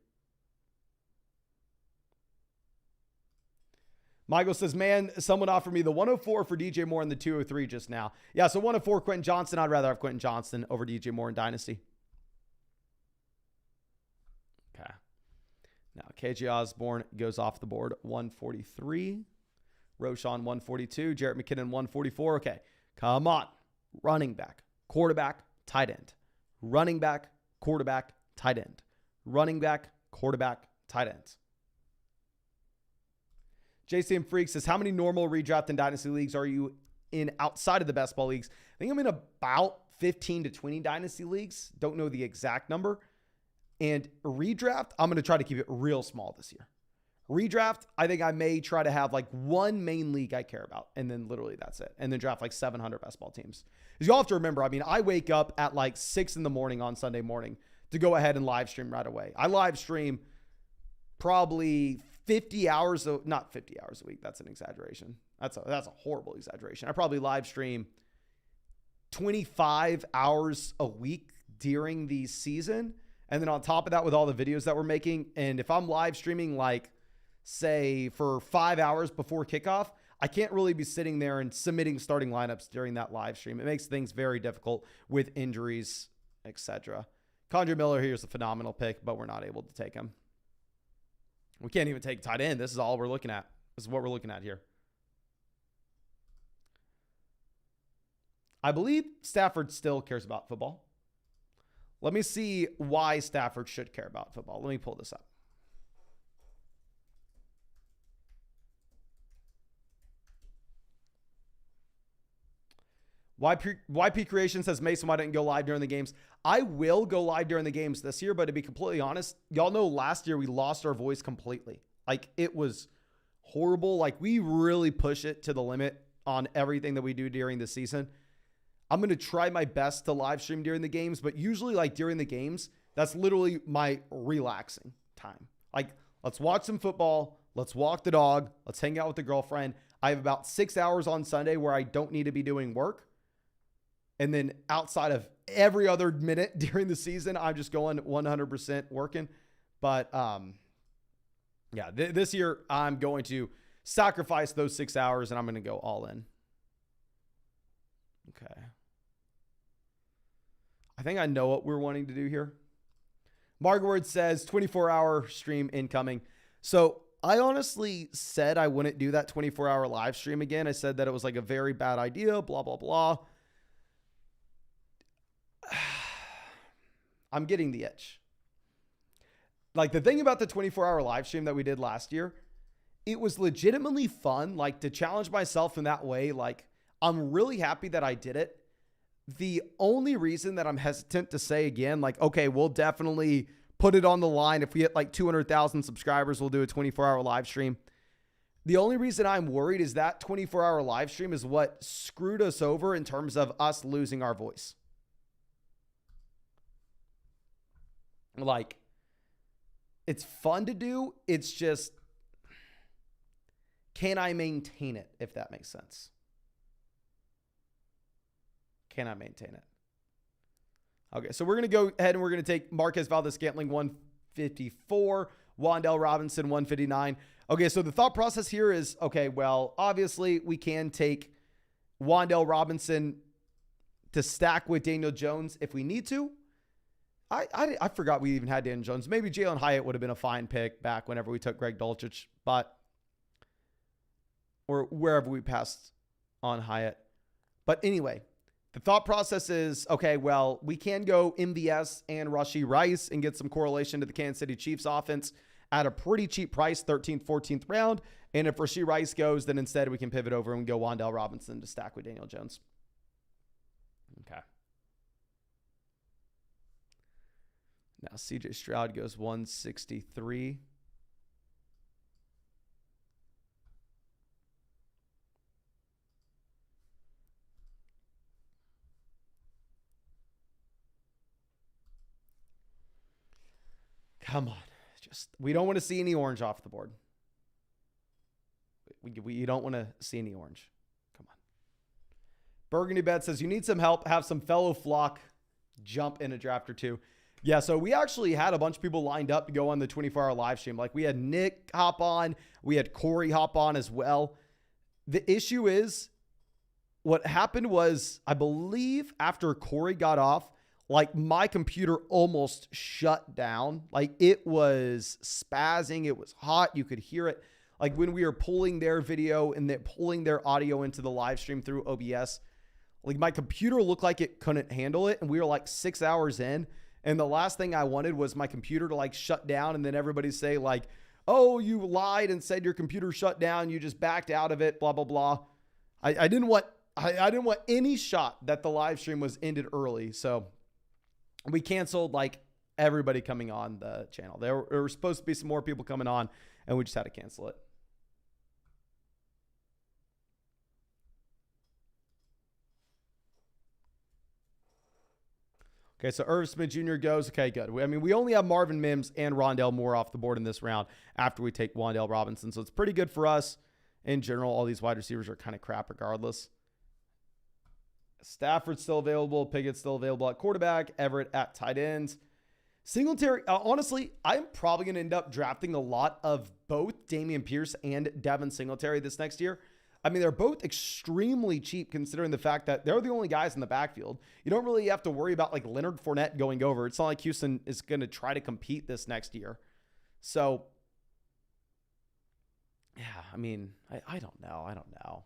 Michael says, man, someone offered me the 104 for DJ Moore and the 203 just now. Yeah, so 104, Quentin Johnson. I'd rather have Quentin Johnson over DJ Moore in Dynasty. Okay. Now, KJ Osborne goes off the board, 143. Roshan, 142. Jarrett McKinnon, 144. Okay, come on. Running back, quarterback, tight end. Running back, quarterback, tight end. Running back, quarterback, tight end. JCM Freak says, how many normal redraft and dynasty leagues are you in outside of the best ball leagues? I think I'm in about 15 to 20 dynasty leagues. Don't know the exact number. And redraft, I'm going to try to keep it real small this year. Redraft, I think I may try to have like one main league I care about. And then literally that's it. And then draft like 700 best ball teams. Because you all have to remember, I mean, I wake up at like 6 in the morning on Sunday morning to go ahead and live stream right away. I live stream probably 50 hours, not 50 hours a week. That's an exaggeration. That's a horrible exaggeration. I probably live stream 25 hours a week during the season. And then on top of that, with all the videos that we're making, and if I'm live streaming, like say for 5 hours before kickoff, I can't really be sitting there and submitting starting lineups during that live stream. It makes things very difficult with injuries, etc. Condre Miller here is a phenomenal pick, but we're not able to take him. We can't even take tight end. This is all we're looking at. This is what we're looking at here. I believe Stafford still cares about football. Let me see why Stafford should care about football. Let me pull this up. YP Creation says, Mason, why didn't you go live during the games? I will go live during the games this year, but to be completely honest, y'all know last year we lost our voice completely. Like, it was horrible. Like, we really push it to the limit on everything that we do during the season. I'm going to try my best to live stream during the games, but usually like during the games, that's literally my relaxing time. Like, let's watch some football. Let's walk the dog. Let's hang out with the girlfriend. I have about 6 hours on Sunday where I don't need to be doing work. And then outside of every other minute during the season, I'm just going 100% working. But yeah, this year I'm going to sacrifice those 6 hours and I'm going to go all in. Okay. I think I know what we're wanting to do here. Margaret says 24-hour stream incoming. So I honestly said I wouldn't do that 24-hour live stream again. I said that it was like a very bad idea, blah, blah, blah. I'm getting the itch. Like, the thing about the 24-hour live stream that we did last year, it was legitimately fun, like, to challenge myself in that way. Like, I'm really happy that I did it. The only reason that I'm hesitant to say again, like, okay, we'll definitely put it on the line. If we hit like 200,000 subscribers, we'll do a 24-hour live stream. The only reason I'm worried is that 24-hour live stream is what screwed us over in terms of us losing our voice. Like, it's fun to do. It's just, can I maintain it, if that makes sense? Can I maintain it? Okay, so we're going to go ahead and we're going to take Marquez Valdez-Scantling 154, Wan'Dale Robinson, 159. Okay, so the thought process here is, okay, well, obviously we can take Wan'Dale Robinson to stack with Daniel Jones if we need to. I forgot we even had Daniel Jones. Maybe Jalen Hyatt would have been a fine pick back whenever we took Greg Dulcich, or wherever we passed on Hyatt. But anyway, the thought process is, okay, well, we can go MVS and Rashee Rice and get some correlation to the Kansas City Chiefs offense at a pretty cheap price, 13th, 14th round. And if Rashee Rice goes, then instead we can pivot over and go Wan'Dale Robinson to stack with Daniel Jones. Okay. Now CJ Stroud goes 163. Come on. We don't want to see any orange off the board. We don't want to see any orange. Come on. Burgundy Bet says, you need some help. Have some fellow flock jump in a draft or two. Yeah, so we actually had a bunch of people lined up to go on the 24-hour live stream. Like we had Nick hop on. We had Corey hop on as well. The issue is what happened was, I believe after Corey got off, like my computer almost shut down. Like it was spazzing. It was hot. You could hear it. Like when we were pulling their video and then pulling their audio into the live stream through OBS, like my computer looked like it couldn't handle it. And we were like 6 hours in. And the last thing I wanted was my computer to like shut down. And then everybody say like, oh, you lied and said your computer shut down. You just backed out of it, blah, blah, blah. I didn't want any shot that the live stream was ended early. So we canceled like everybody coming on the channel. There were supposed to be some more people coming on and we just had to cancel it. Okay, so Irv Smith Jr. goes. Okay, good. I mean, we only have Marvin Mims and Rondale Moore off the board in this round after we take Wan'Dale Robinson. So it's pretty good for us. In general, all these wide receivers are kind of crap regardless. Stafford's still available. Pickett's still available at quarterback. Everett at tight ends. Singletary, honestly, I'm probably going to end up drafting a lot of both Dameon Pierce and Devin Singletary this next year. I mean, they're both extremely cheap considering the fact that they're the only guys in the backfield. You don't really have to worry about like Leonard Fournette going over. It's not like Houston is going to try to compete this next year. So, yeah, I mean, I don't know.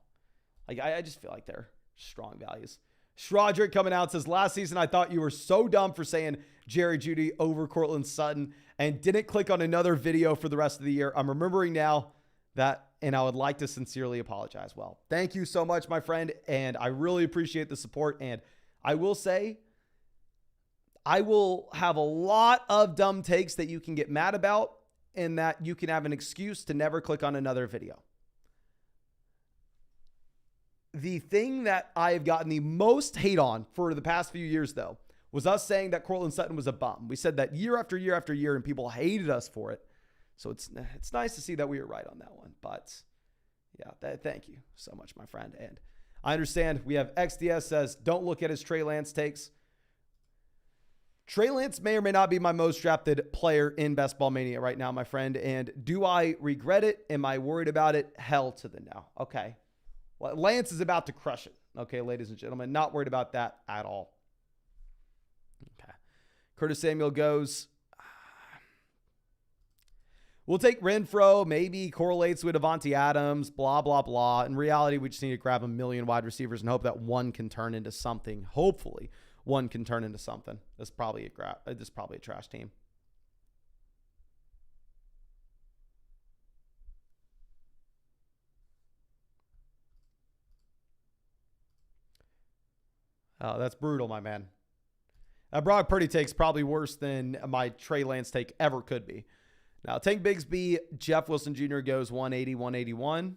Like, I just feel like they're strong values. Shrodrick coming out says, last season, I thought you were so dumb for saying Jerry Jeudy over Cortland Sutton and didn't click on another video for the rest of the year. I'm remembering now that, and I would like to sincerely apologize. Well, thank you so much, my friend. And I really appreciate the support. And I will say, I will have a lot of dumb takes that you can get mad about and that you can have an excuse to never click on another video. The thing that I have gotten the most hate on for the past few years, though, was us saying that Cortland Sutton was a bum. We said that year after year after year, and people hated us for it. So it's nice to see that we were right on that one. But yeah, thank you so much, my friend. And I understand we have XDS says, don't look at his Trey Lance takes. Trey Lance may or may not be my most drafted player in Best Ball Mania right now, my friend. And do I regret it? Am I worried about it? Hell to the no. Okay. Well, Lance is about to crush it. Okay, ladies and gentlemen. Not worried about that at all. Okay. Curtis Samuel goes. We'll take Renfro, maybe correlates with Devontae Adams, blah, blah, blah. In reality, we just need to grab a million wide receivers and hope that one can turn into something. Hopefully, one can turn into something. That's probably a trash team. Oh, that's brutal, my man. Brock Purdy take's probably worse than my Trey Lance take ever could be. Now, Tank Bigsby, Jeff Wilson Jr. goes 180, 181.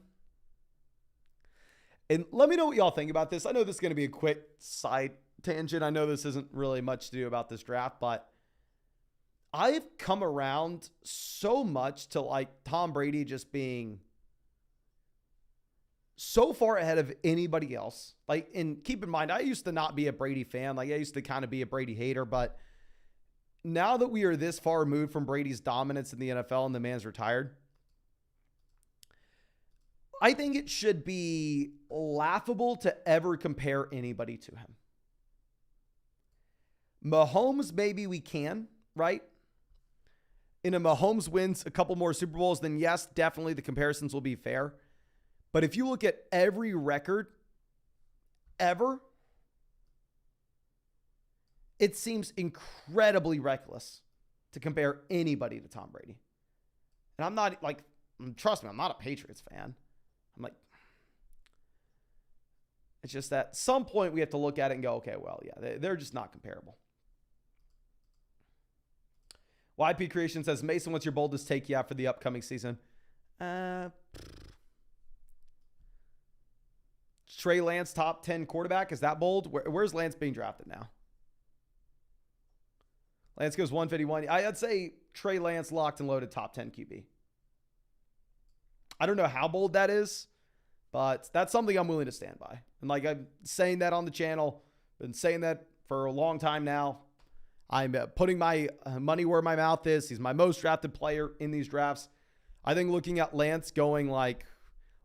And let me know what y'all think about this. I know this is going to be a quick side tangent. I know this isn't really much to do about this draft, but I've come around so much to like Tom Brady just being so far ahead of anybody else. Like, and keep in mind, I used to not be a Brady fan. Like, I used to kind of be a Brady hater, but now that we are this far removed from Brady's dominance in the NFL and the man's retired, I think it should be laughable to ever compare anybody to him. Mahomes, maybe we can, right? And if Mahomes wins a couple more Super Bowls, then yes, definitely the comparisons will be fair. But if you look at every record ever, it seems incredibly reckless to compare anybody to Tom Brady. And I'm not like, trust me, I'm not a Patriots fan. I'm like, it's just that at some point we have to look at it and go, okay, well, yeah, they're just not comparable. YP Creation says, Mason, what's your boldest take you have for the upcoming season? Trey Lance, top 10 quarterback. Is that bold? Where's Lance being drafted now? Lance goes 151. I'd say Trey Lance locked and loaded top 10 QB. I don't know how bold that is, but that's something I'm willing to stand by. And like I'm saying that on the channel, been saying that for a long time now. I'm putting my money where my mouth is. He's my most drafted player in these drafts. I think looking at Lance going like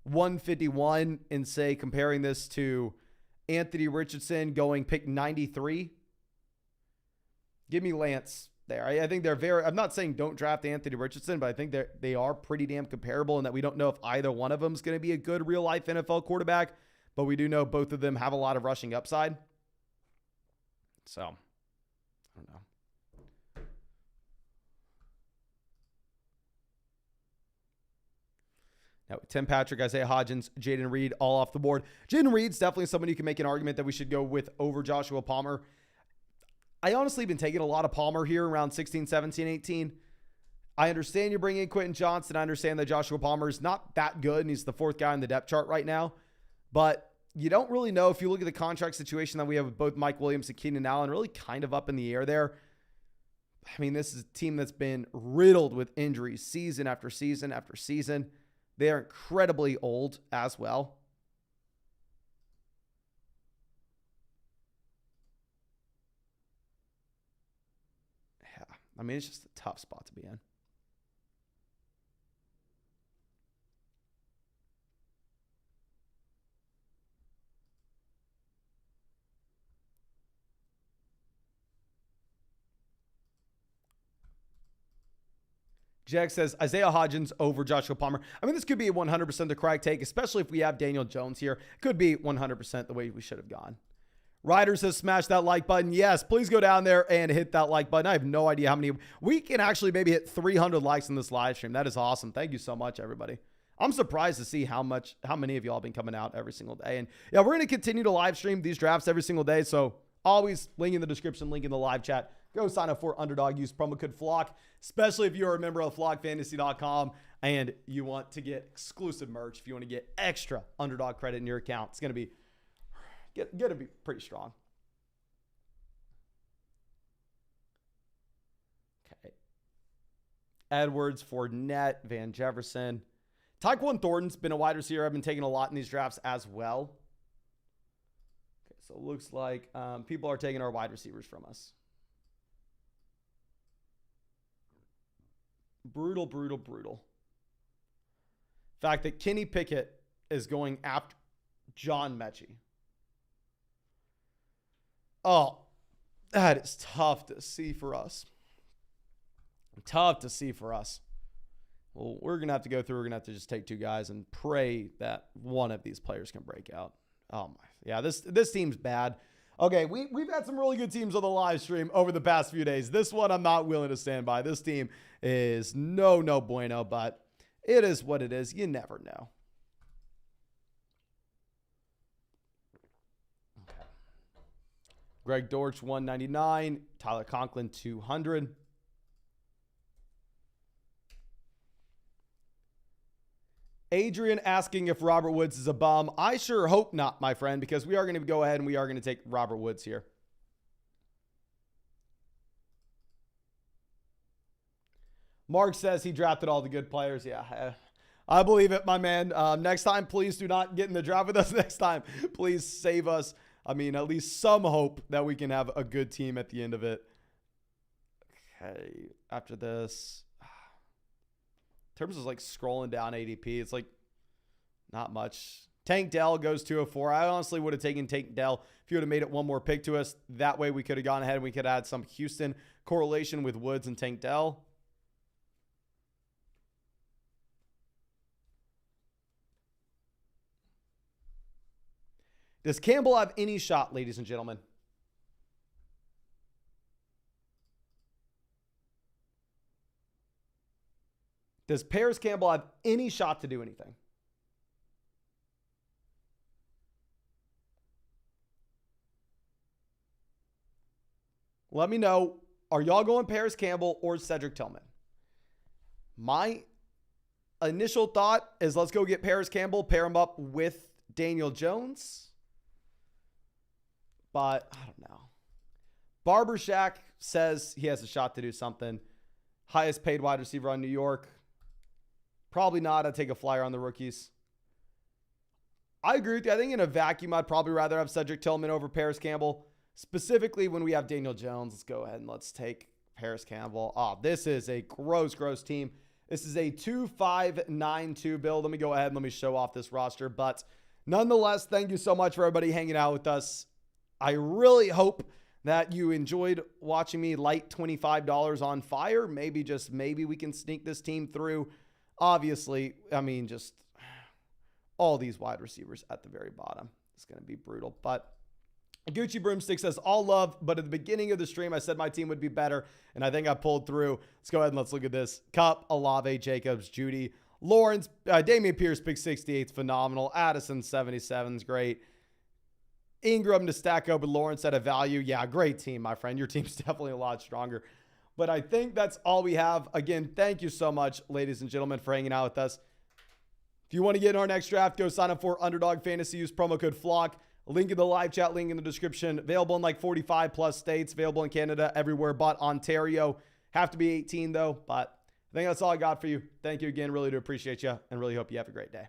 151 and say comparing this to Anthony Richardson going pick 93. Give me Lance there. I think they're very, I'm not saying don't draft Anthony Richardson, but I think they are pretty damn comparable and that we don't know if either one of them is going to be a good real life NFL quarterback, but we do know both of them have a lot of rushing upside. So, I don't know. Now, Tim Patrick, Isaiah Hodgins, Jaden Reed, all off the board. Jaden Reed's definitely someone you can make an argument that we should go with over Joshua Palmer. I honestly have been taking a lot of Palmer here around 16, 17, 18. I understand you're bringing in Quentin Johnson. I understand that Joshua Palmer is not that good, and he's the fourth guy on the depth chart right now. But you don't really know if you look at the contract situation that we have with both Mike Williams and Keenan Allen, really kind of up in the air there. I mean, this is a team that's been riddled with injuries season after season after season. They are incredibly old as well. Yeah, I mean, it's just a tough spot to be in. Jack says, Isaiah Hodgins over Joshua Palmer. I mean, this could be 100% the correct take, especially if we have Daniel Jones here. Could be 100% the way we should have gone. Ryder says, smash that like button. Yes, please go down there and hit that like button. I have no idea how many. We can actually maybe hit 300 likes in this live stream. That is awesome. Thank you so much, everybody. I'm surprised to see how many of y'all have been coming out every single day. And yeah, we're going to continue to live stream these drafts every single day. So always link in the description, link in the live chat. Go sign up for Underdog. Use promo code FLOCK, especially if you're a member of flockfantasy.com and you want to get exclusive merch. If you want to get extra Underdog credit in your account, it's going to be pretty strong. Okay. Edwards, Fournette, Van Jefferson. Tyquan Thornton's been a wide receiver. I've been taking a lot in these drafts as well. Okay, so it looks like people are taking our wide receivers from us. Brutal, brutal, brutal. Fact that Kenny Pickett is going after John Mechie. Oh, that is tough to see for us. Tough to see for us. Well, we're going to have to go through. We're going to have to just take two guys and pray that one of these players can break out. Oh, my. Yeah, this team's bad. Okay, we've had some really good teams on the live stream over the past few days. This one I'm not willing to stand by. This team is no bueno, but it is what it is. You never know. Okay. Greg Dortch, 199. Tyler Conklin, 200. Adrian asking if Robert Woods is a bum. I sure hope not, my friend, because we are going to go ahead and we are going to take Robert Woods here. Mark says he drafted all the good players. Yeah, I believe it, my man. Next time, please do not get in the draft with us next time. Please save us. I mean, at least some hope that we can have a good team at the end of it. Okay. After this, in terms of like scrolling down ADP, it's like not much. Tank Dell goes 204. I honestly would have taken Tank Dell if you would have made it one more pick to us. That way we could have gone ahead and we could add some Houston correlation with Woods and Tank Dell. Does Campbell have any shot, ladies and gentlemen? Does Paris Campbell have any shot to do anything? Let me know. Are y'all going Paris Campbell or Cedric Tillman? My initial thought is let's go get Paris Campbell, pair him up with Daniel Jones. But I don't know. Barber Shack says he has a shot to do something. Highest paid wide receiver on New York. Probably not. I'd take a flyer on the rookies. I agree with you. I think in a vacuum, I'd probably rather have Cedric Tillman over Paris Campbell. Specifically when we have Daniel Jones. Let's go ahead and let's take Paris Campbell. Oh, this is a gross team. This is a 2-5-9-2 build. Let me go ahead and let me show off this roster. But nonetheless, thank you so much for everybody hanging out with us. I really hope that you enjoyed watching me light $25 on fire. Maybe, just maybe, we can sneak this team through. Obviously, I mean, just all these wide receivers at the very bottom. It's going to be brutal. But Gucci Broomstick says, all love, but at the beginning of the stream, I said my team would be better, and I think I pulled through. Let's go ahead and let's look at this. Cup, Olave, Jacobs, Judy, Lawrence, Damian Pierce, pick 68 is phenomenal. Addison, 77 is great. Ingram to stack up with Lawrence at a value. Yeah, great team, my friend. Your team's definitely a lot stronger. But I think that's all we have. Again, thank you so much, ladies and gentlemen, for hanging out with us. If you want to get in our next draft, go sign up for Underdog Fantasy. Use promo code FLOCK. Link in the live chat, link in the description. Available in like 45 plus states. Available in Canada, everywhere but Ontario. Have to be 18 though. But I think that's all I got for you. Thank you again. Really do appreciate you and really hope you have a great day.